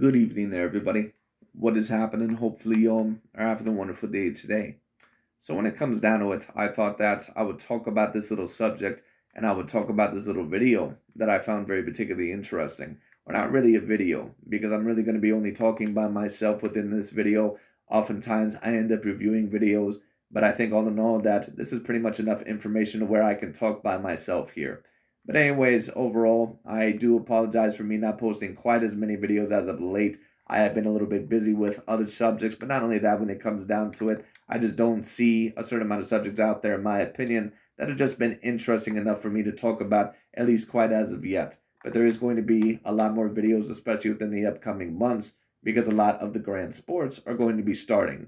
Good evening there, everybody. What is happening? Hopefully, you all are having a wonderful day today. So, when it comes down to it, I thought that I would talk about this little subject and I would talk about this little video that I found very particularly interesting. Or, not really a video, because I'm really going to be only talking by myself within this video. Oftentimes, I end up reviewing videos, but I think all in all that this is pretty much enough information to where I can talk by myself here. But anyways, overall, I do apologize for me not posting quite as many videos as of late. I have been a little bit busy with other subjects, but not only that, when it comes down to it, I just don't see a certain amount of subjects out there, in my opinion, that have just been interesting enough for me to talk about, at least quite as of yet. But there is going to be a lot more videos, especially within the upcoming months, because a lot of the grand sports are going to be starting.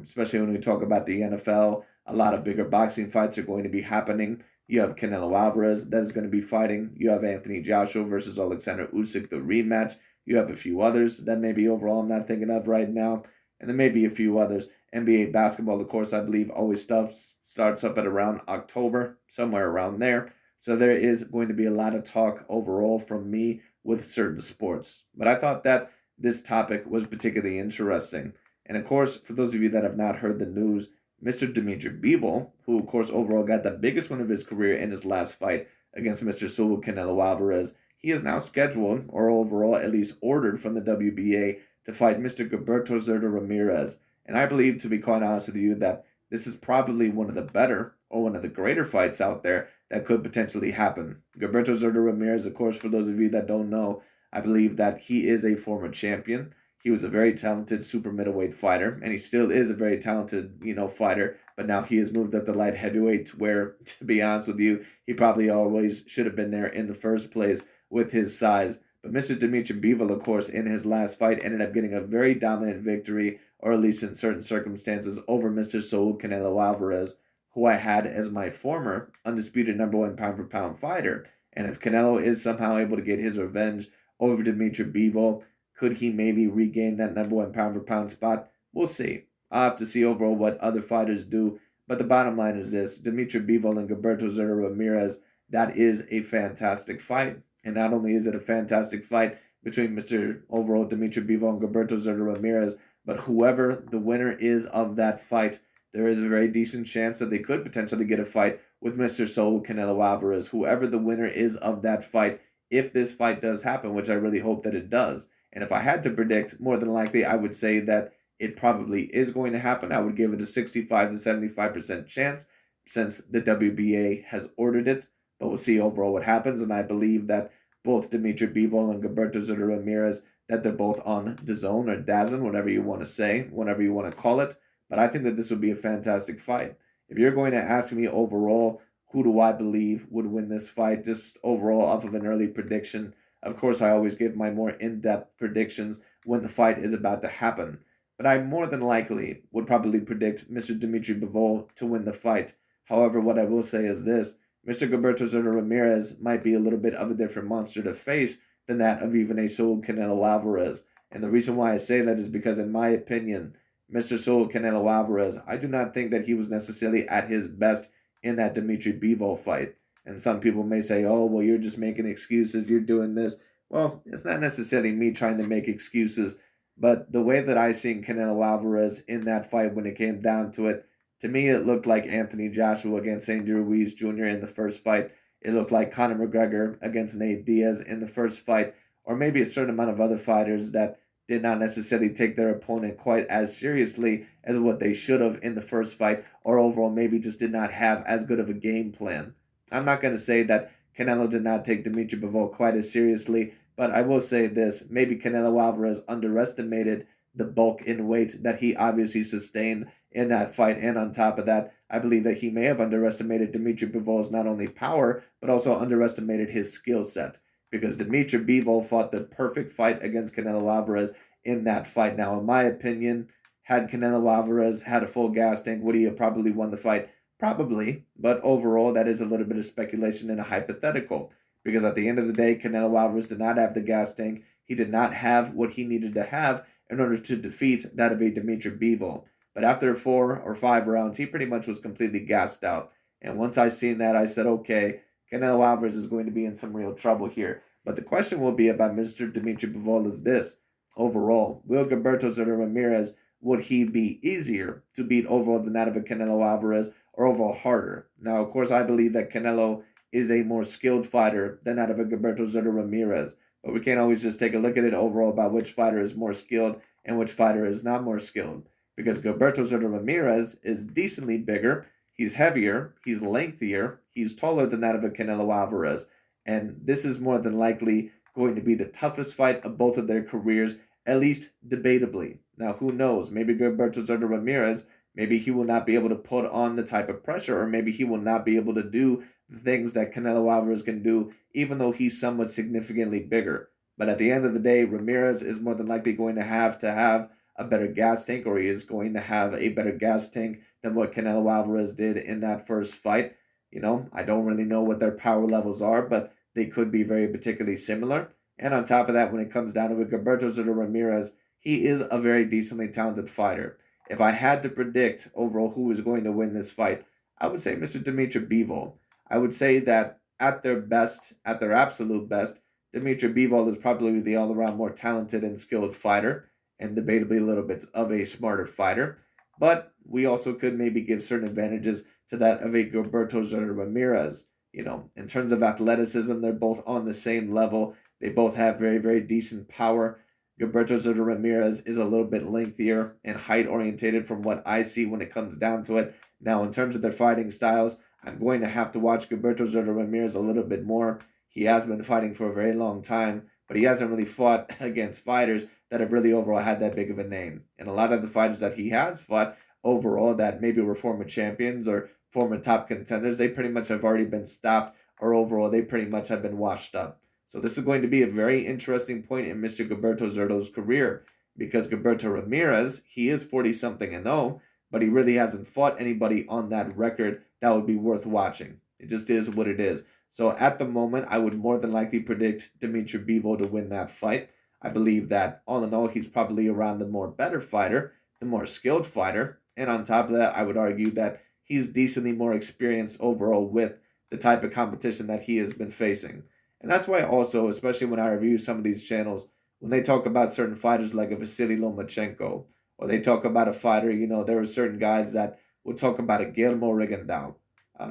Especially when we talk about the NFL, a lot of bigger boxing fights are going to be happening. You have Canelo Alvarez that is going to be fighting. You have Anthony Joshua versus Alexander Usyk, the rematch. You have a few others that maybe overall I'm not thinking of right now. And then maybe a few others. NBA basketball, of course, I believe always starts up at around October, somewhere around there. So there is going to be a lot of talk overall from me with certain sports. But I thought that this topic was particularly interesting. And of course, for those of you that have not heard the news, Mr. Dmitry Bivol, who of course overall got the biggest win of his career in his last fight against Mr. Saul Canelo Alvarez, he is now scheduled, or overall at least ordered from the WBA, to fight Mr. Gilberto Zurdo Ramirez. And I believe, to be quite honest with you, that this is probably one of the better or one of the greater fights out there that could potentially happen. Gilberto Zurdo Ramirez, of course, for those of you that don't know, I believe that he is a former champion. He was a very talented super middleweight fighter, and he still is a very talented, fighter. But now he has moved up to light heavyweight, where, to be honest with you, he probably always should have been there in the first place with his size. But Mr. Dmitry Bivol, of course, in his last fight, ended up getting a very dominant victory, or at least in certain circumstances, over Mr. Saul Canelo Alvarez, who I had as my former undisputed number one pound for pound fighter. And if Canelo is somehow able to get his revenge over Dmitry Bivol, could he maybe regain that number one pound for pound spot? We'll see. I'll have to see overall what other fighters do. But the bottom line is this: Dmitry Bivol and Gilberto Ramirez, that is a fantastic fight. And not only is it a fantastic fight between Mr. overall Dmitry Bivol and Gilberto Ramirez, but whoever the winner is of that fight, there is a very decent chance that they could potentially get a fight with Mr. Saul Canelo Alvarez. Whoever the winner is of that fight, if this fight does happen, which I really hope that it does. And if I had to predict, more than likely, I would say that it probably is going to happen. I would give it a 65 to 75% chance since the WBA has ordered it. But we'll see overall what happens. And I believe that both Dmitry Bivol and Gilberto Ramirez, that they're both on DAZN or DAZN, whatever you want to say, whatever you want to call it. But I think that this would be a fantastic fight. If you're going to ask me overall, who do I believe would win this fight, just overall off of an early prediction, of course, I always give my more in-depth predictions when the fight is about to happen. But I more than likely would probably predict Mr. Dmitry Bivol to win the fight. However, what I will say is this: Mr. Gilberto Ramirez might be a little bit of a different monster to face than that of even a Saul Canelo Alvarez. And the reason why I say that is because, in my opinion, Mr. Saul Canelo Alvarez, I do not think that he was necessarily at his best in that Dmitry Bivol fight. And some people may say, oh, well, you're just making excuses, you're doing this. Well, it's not necessarily me trying to make excuses, but the way that I seen Canelo Alvarez in that fight when it came down to it, to me it looked like Anthony Joshua against Andy Ruiz Jr. in the first fight. It looked like Conor McGregor against Nate Diaz in the first fight, or maybe a certain amount of other fighters that did not necessarily take their opponent quite as seriously as what they should have in the first fight, or overall maybe just did not have as good of a game plan. I'm not going to say that Canelo did not take Dmitry Bivol quite as seriously, but I will say this: maybe Canelo Alvarez underestimated the bulk in weight that he obviously sustained in that fight. And on top of that, I believe that he may have underestimated Dmitry Bivol's not only power, but also underestimated his skill set. Because Dmitry Bivol fought the perfect fight against Canelo Alvarez in that fight. Now, in my opinion, had Canelo Alvarez had a full gas tank, would he have probably won the fight? Probably, but overall, that is a little bit of speculation and a hypothetical. Because at the end of the day, Canelo Alvarez did not have the gas tank. He did not have what he needed to have in order to defeat that of a Dmitry Bivol. But after 4 or 5 rounds, he pretty much was completely gassed out. And once I seen that, I said, okay, Canelo Alvarez is going to be in some real trouble here. But the question will be about Mr. Dmitry Bivol is this: overall. Will Gilberto Ramirez, would he be easier to beat overall than that of a Canelo Alvarez, or overall harder? Now, of course, I believe that Canelo is a more skilled fighter than that of a Gilberto Ramirez, but we can't always just take a look at it overall about which fighter is more skilled and which fighter is not more skilled. Because Gilberto Ramirez is decently bigger, he's heavier, he's lengthier, he's taller than that of a Canelo Alvarez, and this is more than likely going to be the toughest fight of both of their careers, at least debatably. Now, who knows? Maybe Gilberto Ramirez, maybe he will not be able to put on the type of pressure, or maybe he will not be able to do the things that Canelo Alvarez can do, even though he's somewhat significantly bigger. But at the end of the day, Ramirez is more than likely going to have a better gas tank, or he is going to have a better gas tank than what Canelo Alvarez did in that first fight. I don't really know what their power levels are, but they could be very particularly similar. And on top of that, when it comes down to it, Gilberto Ramirez, he is a very decently talented fighter. If I had to predict overall who is going to win this fight, I would say Mr. Dmitry Bivol. I would say that at their best, at their absolute best, Dmitry Bivol is probably the all-around more talented and skilled fighter, and debatably a little bit of a smarter fighter. But we also could maybe give certain advantages to that of a Gilberto Ramirez. In terms of athleticism, they're both on the same level. They both have very, very decent power. Gilberto Ramirez is a little bit lengthier and height orientated from what I see when it comes down to it. Now, in terms of their fighting styles, I'm going to have to watch Gilberto Ramirez a little bit more. He has been fighting for a very long time, but he hasn't really fought against fighters that have really overall had that big of a name. And a lot of the fighters that he has fought overall that maybe were former champions or former top contenders, they pretty much have already been stopped, or overall they pretty much have been washed up. So this is going to be a very interesting point in Mr. Gilberto Zurdo's career, because Gilberto Ramirez, he is 40-something and 0, but he really hasn't fought anybody on that record that would be worth watching. It just is what it is. So at the moment, I would more than likely predict Dmitry Bivol to win that fight. I believe that all in all, he's probably around the more better fighter, the more skilled fighter. And on top of that, I would argue that he's decently more experienced overall with the type of competition that he has been facing. And that's why also, especially when I review some of these channels, when they talk about certain fighters like a Vasily Lomachenko, or they talk about a fighter, there are certain guys that will talk about a Guillermo Rigondeaux.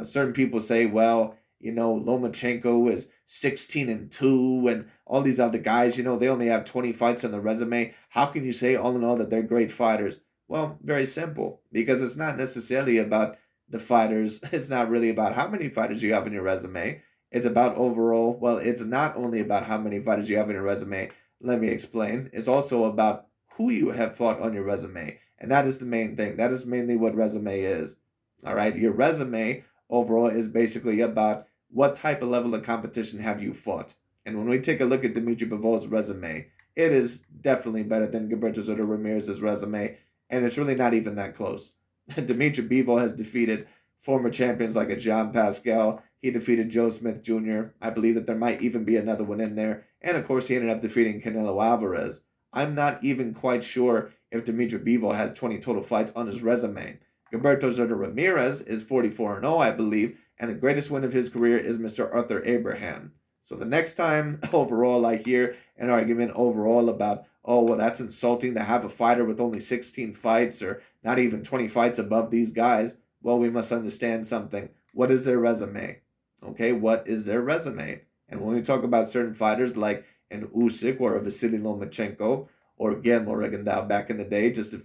Certain people say, well, Lomachenko is 16-2, and all these other guys, they only have 20 fights on the resume. How can you say all in all that they're great fighters? Well, very simple, because it's not necessarily about the fighters. It's not really about how many fighters you have in your resume. It's about overall, well, it's not only about how many fighters you have in your resume. Let me explain. It's also about who you have fought on your resume. And that is the main thing. That is mainly what resume is. All right. Your resume overall is basically about what type of level of competition have you fought. And when we take a look at Dmitry Bivol's resume, it is definitely better than Gilberto Ramirez's resume. And it's really not even that close. Dmitry Bivol has defeated former champions like a Jean Pascal. He defeated Joe Smith Jr. I believe that there might even be another one in there. And of course, he ended up defeating Canelo Alvarez. I'm not even quite sure if Dmitry Bivol has 20 total fights on his resume. Gilberto Ramirez is 44-0, I believe, and the greatest win of his career is Mr. Arthur Abraham. So the next time overall I hear an argument overall about, oh, well, that's insulting to have a fighter with only 16 fights or not even 20 fights above these guys, well, we must understand something. What is their resume? Okay, what is their resume? And when we talk about certain fighters like an Usyk or a Vasily Lomachenko or Guillermo Rigondeaux back in the day, just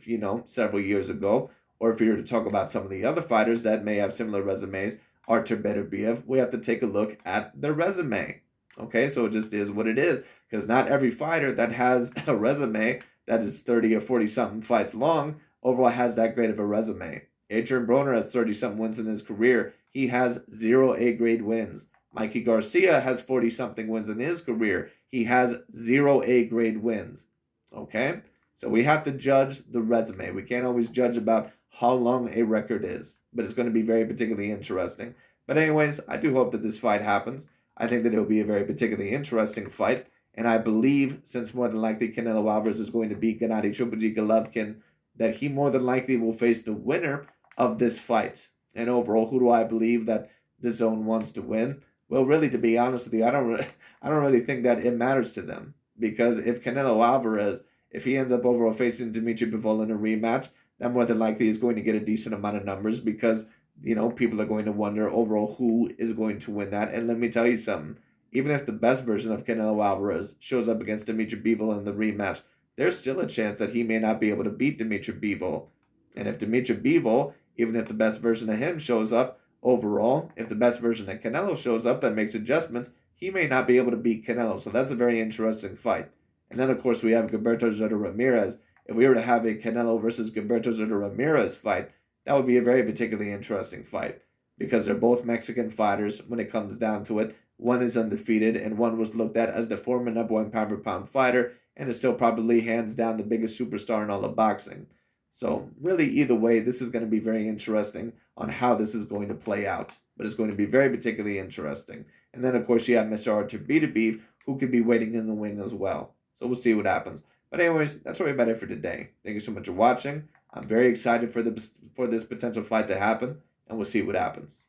several years ago, or if you were to talk about some of the other fighters that may have similar resumes, Artur Beterbiev, we have to take a look at their resume. Okay, so it just is what it is, because not every fighter that has a resume that is 30 or 40-something fights long overall has that great of a resume. Adrian Broner has 30-something wins in his career. He has 0 A-grade wins. Mikey Garcia has 40-something wins in his career. He has 0 A-grade wins. Okay? So we have to judge the resume. We can't always judge about how long a record is, but it's going to be very particularly interesting. But anyways, I do hope that this fight happens. I think that it will be a very particularly interesting fight. And I believe, since more than likely Canelo Alvarez is going to beat Gennady Triple G Golovkin, that he more than likely will face the winner of this fight. And overall, who do I believe that the zone wants to win? Well, really, to be honest with you, I don't really think that it matters to them, because if Canelo Alvarez if he ends up overall facing Dmitry Bivol in a rematch, that more than likely is going to get a decent amount of numbers because, people are going to wonder overall who is going to win that. And let me tell you something. Even if the best version of Canelo Alvarez shows up against Dmitry Bivol in the rematch, there's still a chance that he may not be able to beat Dmitry Bivol. And if Dmitry Bivol, even if the best version of him shows up, overall, if the best version of Canelo shows up that makes adjustments, he may not be able to beat Canelo. So that's a very interesting fight. And then, of course, we have Gilberto Ramirez. If we were to have a Canelo versus Gilberto Ramirez fight, that would be a very particularly interesting fight because they're both Mexican fighters when it comes down to it. One is undefeated, and one was looked at as the former number one pound-for-pound fighter, and is still probably hands down the biggest superstar in all of boxing. So really, either way, this is going to be very interesting on how this is going to play out. But it's going to be very particularly interesting. And then, of course, you have Mr. Artur Beterbiev, who could be waiting in the wing as well. So we'll see what happens. But anyways, that's really about it for today. Thank you so much for watching. I'm very excited for this potential fight to happen, and we'll see what happens.